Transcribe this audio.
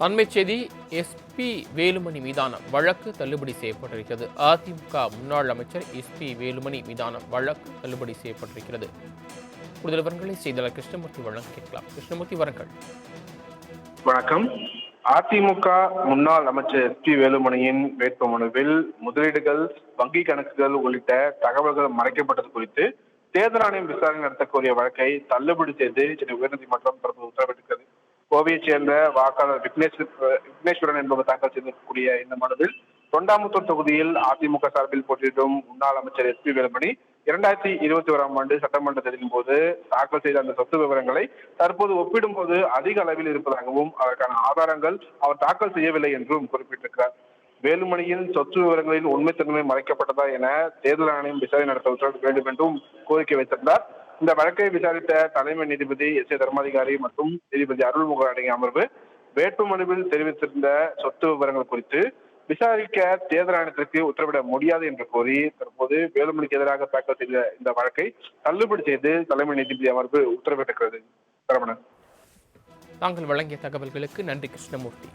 அண்மைச் செய்தி. எஸ்பி வேலுமணி மீதான வழக்கு தள்ளுபடி செய்யப்பட்டிருக்கிறது. அதிமுக முன்னாள் அமைச்சர் எஸ்பி வேலுமணி மீதான வழக்கு தள்ளுபடி செய்யப்பட்டிருக்கிறது. கூடுதல் விவரங்களை செய்தியாளர் கிருஷ்ணமூர்த்தி வழங்க கேட்கலாம். கிருஷ்ணமூர்த்தி, வரங்கள். வணக்கம். அதிமுக முன்னாள் அமைச்சர் எஸ்பி வேலுமணியின் வேட்புமனுவில் முதலீடுகள், வங்கி கணக்குகள் உள்ளிட்ட தகவல்கள் மறைக்கப்பட்டது குறித்து தேர்தல் ஆணையம் விசாரணை நடத்தக்கூடிய வழக்கை தள்ளுபடி செய்து சென்னை உயர்நீதிமன்றம் தற்போது உத்தரவிட்டிருக்கிறது. கோவையைச் சேர்ந்த வாக்காளர் விக்னேஸ்வரன் என்பவர் தாக்கல் செய்திருக்கக்கூடிய இந்த மனுவில் தொண்டாமுத்தூர் தொகுதியில் அதிமுக சார்பில் போட்டியிடும் முன்னாள் அமைச்சர் எஸ்பி வேலுமணி 2021ஆம் ஆண்டு சட்டமன்ற தேர்தலின் போது தாக்கல் செய்த அந்த சொத்து விவரங்களை தற்போது ஒப்பிடும்போது அதிக அளவில் இருப்பதாகவும் அதற்கான ஆதாரங்கள் அவர் தாக்கல் செய்யவில்லை என்றும் குறிப்பிட்டிருக்கிறார். வேலுமணியின் சொத்து விவரங்களின் உண்மைத்தன்மை மறைக்கப்பட்டதா என தேர்தல் ஆணையம் விசாரணை நடத்த உத்தரவிட வேண்டும் என்றும் கோரிக்கை வைத்திருந்தார். இந்த வழக்கை விசாரித்த தலைமை நீதிபதி எஸ் ஏ தர்மாதிகாரி மற்றும் நீதிபதி அருள்முக அடங்கிய அமர்வு வேட்புமனுவில் தெரிவித்திருந்த சொத்து விவரங்கள் குறித்து விசாரிக்க தேர்தல் ஆணையத்திற்கு உத்தரவிட முடியாது என்று கோரி தற்போது வேலுமணிக்கு எதிராக தாக்கல் செய்த இந்த வழக்கை தள்ளுபடி செய்து தலைமை நீதிபதி அமர்வு உத்தரவிட்டிருக்கிறது. சரவணன், தாங்கள் வழங்கிய தகவல்களுக்கு நன்றி கிருஷ்ணமூர்த்தி.